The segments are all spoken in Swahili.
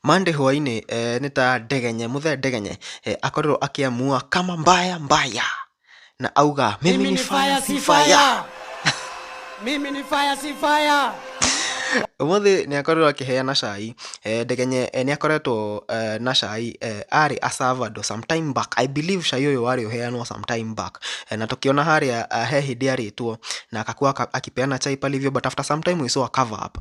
Monday hwaini nita Ndegenye muthe Ndegenye akorirwo akiamua kama mbaya mbaya na auga mimi ni fire si fire. Mimi ni fire si fire. Umuthi ni akorirwo akiheana cai Ndegenye ni akoretwo na cai ari a Salvador sometime back. I believe cai uyu wari uheanwo sometime back na tukiona haria he hindi aritwo na akakuwa akipeana chai palivyo, but after some time we saw a cover up.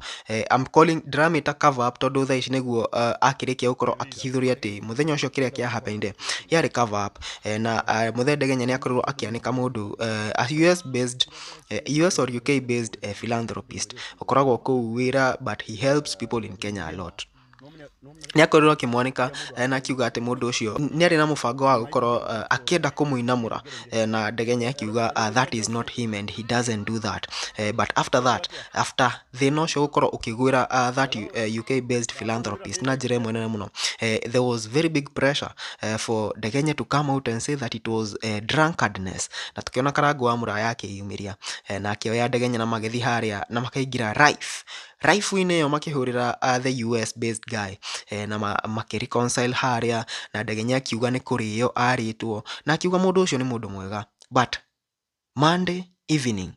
I'm calling drama ita cover up tondu thaa ici niguo akirikia gukorwo akihithuria ati muthenya ucio kiria kia happened yari cover up na muthe Ndegenye ni akorirwo akianika mundu a US or UK based philanthropist ukoragwo kuu wira, but he helps people in Kenya a lot. Ni akorirwo akimwanika na akiuga ati mundu ucio ni ari na mubango wa gukorwo akienda kumuinamura na Ndegenye akiuga that is not him and he doesn't do that. But after they no show gukorwo ukigwira that UK based philanthropist na njira imwe nene muno, there was very big pressure for Ndegenye to come out and say that it was drunkardness, na tukiona Karangũ wa Muraya akiyumiria na akioya Ndegenye na magethi haria na makaingira raifu-inĩ yo makihurira the US based guy na makireconcile haria na Ndegenye akiuga ni kuriyo aritwo na akiuga mundu ucio ni mundu mwega. But Monday evening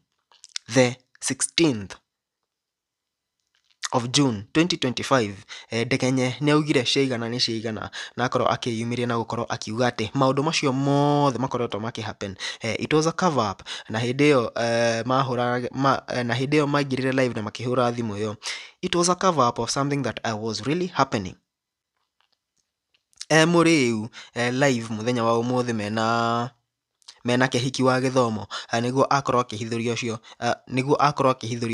the 16th of June 2025 Ndegenye ni augire ciigana na akorwo akiyumiria na gukorwo akiuga ati maundu macio mothe makoretwo makihappen it was a cover up, na hindi yo na hindi yo maingirire live na makihura thimu yo, it was a cover up of something that was really happening. Muriu live muthenya wa umuthi mena kehiki wa githomo niguo akorwo akihithuria ucio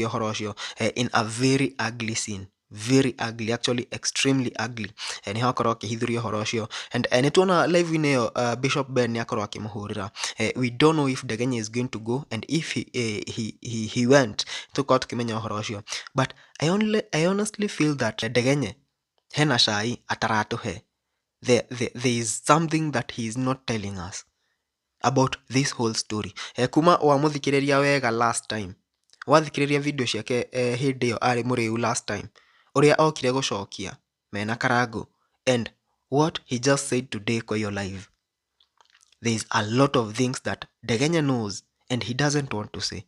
horo ucio in a very ugly scene, very ugly, actually extremely ugly. Ni hakorwo akihithuria horo ucio and ni tuona live ine yo Bishop Ben ni akorwo akimuhurira. We don't know if Ndegenye is going to go, and if he went tukao tukimenya horo ucio, but I honestly feel that Ndegenye hena cai ataratuhe. There is something that he is not telling us about this whole story. Kuma wamuthikiriria wega last time, wathikiriria video ciake hindi yo ari Muriu last time, uria okire gucokia mena Karangũ, and what he just said today kwa your live, there is a lot of things that Ndegenye knows and he doesn't want to say.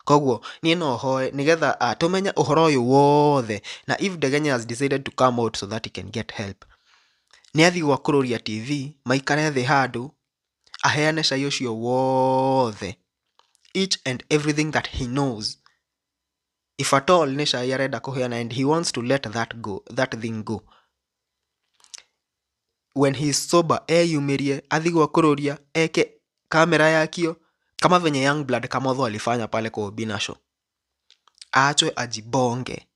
Koguo ni no hoe nigetha tumenya uhoro uyu wothe, na if Ndegenye has decided to come out so that he can get help, ni athi gwa Kururia TV maikare thi handu aheane cai ucio wothe, each and everything that he knows. If at all ni cai arenda kuheana and he wants to let that thing go, when he is sober yumirie athi gwa Kururia eke kamera yakio kama venye Youngblood Kamotho alifanya pale kwa Obina Show, aachwe ajibonge,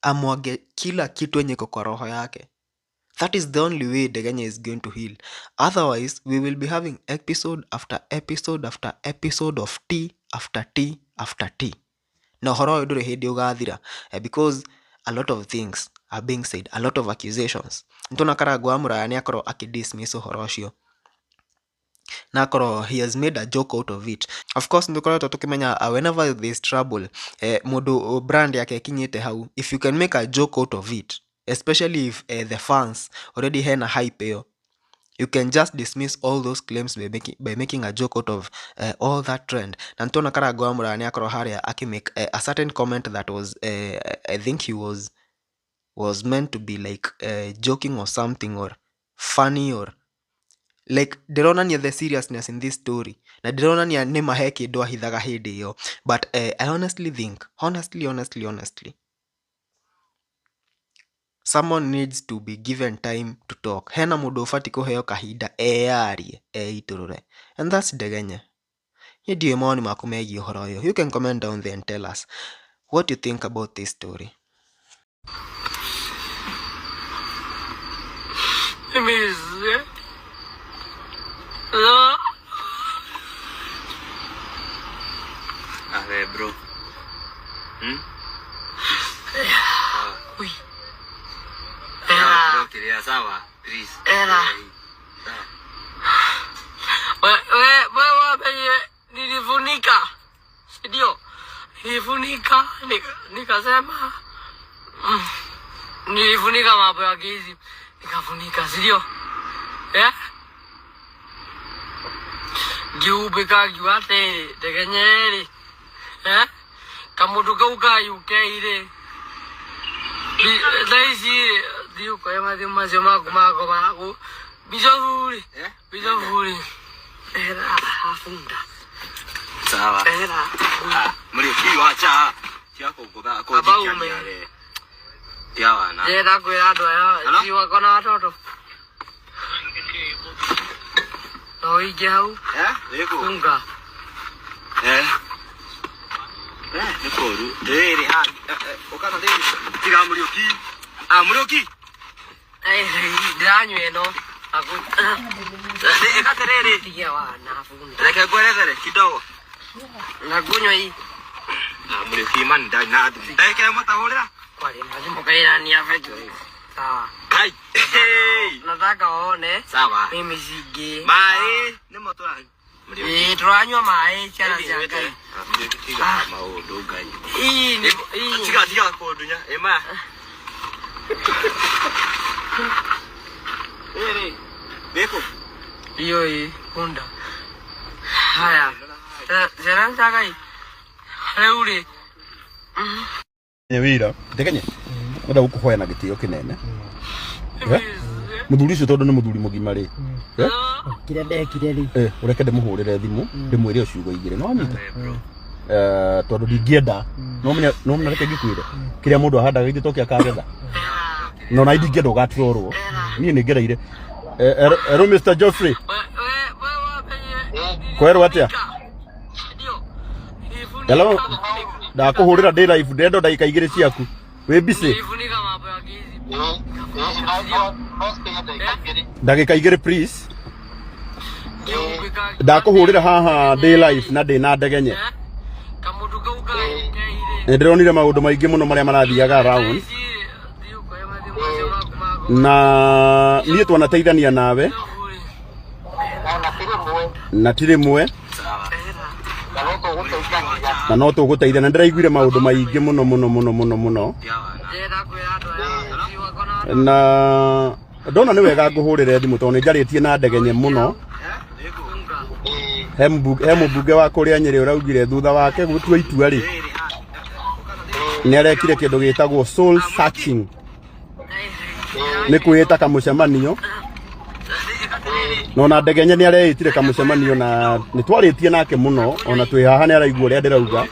amwage kila kitu yenye kwa roho yake. That is the only way Ndegenye is going to heal. Otherwise, we will be having episode after episode after episode of tea after tea after tea. Na horo uyu nduri hindi ugathira because a lot of things are being said, a lot of accusations. Ntona Karangũ wa Muraya ni akorwo akidismiss horo ucio, na akorwo he has made a joke out of it. Of course ndukoretwo tukimenya whenever there is trouble, mundu brand yake kinyite hau, if you can make a joke out of it, especially if the fans already had a hype, you can just dismiss all those claims by making a joke out of all that trend. Na ntona Karangũ wa Muraya ni akorwo haria akimake a certain comment that was I think he was meant to be like joking or something or funny or like ndironania the seriousness in this story, na ndironania ni mahe kindu ahithaga hindi yo. But I honestly think, honestly, someone needs to be given time to talk. Hena mundu ufati kuheo kahinda eyarie eiturure, and that's Ndegenye. Ye ndiye maoni maku megie horo uyu. You can comment down there and tell us what you think about this story. Bro. Uy. Quería sawa, please. Nilifunika. Ndio. Nilifunika nikasema nilifunika mambo ya gizi. Nikafunika, sio? Giubika giwate tegenyeri. Kamutu kauka yukeire. Daisi diu kwa yamadi mazema kumako mako. Bijovuri. Bijovuri. Era afunda. Sawa. Era. Mlioki wacha. Chako goda ko dikanyare. Tiawana. Era kwirado ya. Jiwa kona watoto. Oi jau. Lego. Kunga. Nikoru. Dere ha. Okana dere. Tiga mlioki. Mlioki. Danyo eno. Aku. Ekaterere. Tiga wana afunda. Leke gwerere kidogo. Nakunywa hii. Mlioki man dai na adu. Leke mtahorera. Kwani lazima kaina ni afetu. Sawa. Kai. Nataka waone. Sawa. Mimi sige. Mai ni motora. Turanywa mae chana changai. Maudu gai. Hii ni Tiga ko dunya. Ema. Beko. hiyo hii kunda. Haya. Zera changai. Leuli. Wira ndekenye nda gukuhoya na gitio kinene muthuri ucio tondu ni muthuri mugima ri kire ndekire ri ureke ndimuhurire thimu ndimwire uciugo igire no nyita tondu ndingienda no menya reke ngikwire kiria mundu ahandaga ithe tokia kagetha no na ndingienda ugaturorwo nie ningereire ero Mr. Geoffrey kwerwo atia hello ndakuhurira ndi live ndendo ndagika igire ciaku wi busy ndagika igire please ndakuhurira haha ndi live na ndi na ndegenye ndironire maundu maingi muno maria marathiaga around na nie twanateithania nawe na tiri mwe na no tuguteithia na ndiraiguire maundu maingi muno na ndona ni wega nguhurire thimu tondu njaritie na ndegenye muno he mbunge wa kuria Nyeri uraugire thutha wake gutua itua ri ni arekire kindu gitagwo soul searching ni kwita kamucemanio no na ndegenye ni areitire kamucemanio na ni twaritie nake muno ona twi haha ni araigua ria ndirauga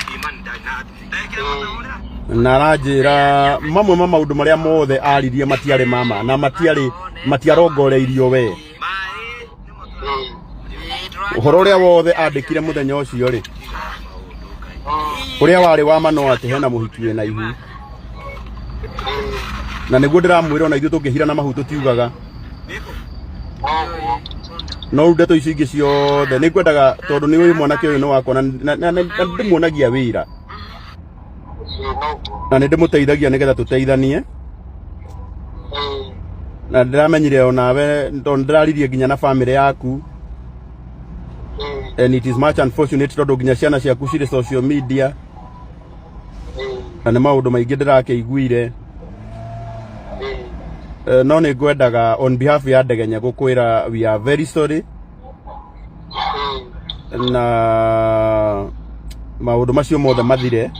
na aranjira mamwe ma maundu maria mothe aririe matiare mama na matiarongoreirio we uhoro uria wothe andikire muthenya ucio ri uria wari wa mano ati hena muhiki na ihu na niguo ndiramwira ona ithu tungihira na mahu tutiugaga no ndeto icio ingi ciothe ningwendaga tondu ni uyu mwanake uyu ni wakwa na ndimuonagia wira na nindimuteithagia nigetha tuteithanie na ndiramenyire onawe tondu ndiraririe nginya na family yaku and it is much unfortunate tondu nginya ciana ciaku ciri social media na ni maundu maingi ndirakeiguire no ni ngwendaga on behalf ya ndegenye gukwira we are very sorry na maundu macio mothe mathire